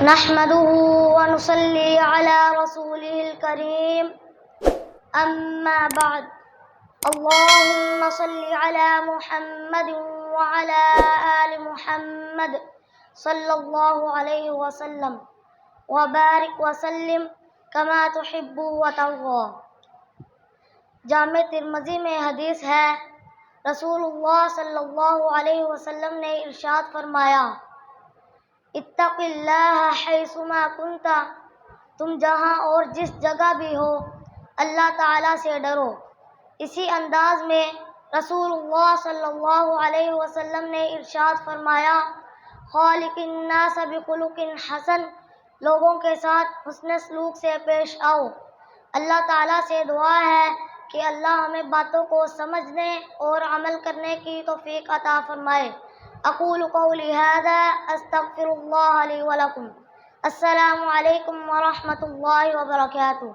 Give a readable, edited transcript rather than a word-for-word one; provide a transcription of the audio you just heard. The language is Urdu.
نحمده ونصلي على رسوله الكريم أما بعد اللهم صل على محمد وعلى آل محمد صلى الله عليه وسلم وبارك وسلم كما تحب وترضى۔ جامع ترمذی میں حدیث ہے، رسول اللہ صلی اللہ علیہ وسلم نے ارشاد فرمایا، اتق اللہ حیثما کنت، تم جہاں اور جس جگہ بھی ہو اللہ تعالیٰ سے ڈرو۔ اسی انداز میں رسول اللہ صلی اللہ علیہ وسلم نے ارشاد فرمایا، خالق الناس بخلق حسن، لوگوں کے ساتھ حسن سلوک سے پیش آؤ۔ اللہ تعالیٰ سے دعا ہے کہ اللہ ہمیں باتوں کو سمجھنے اور عمل کرنے کی توفیق عطا فرمائے۔ اقول قولی ھذا استغفر اللہ لی ولکم۔ السلام علیکم ورحمۃ اللہ وبرکاتہ۔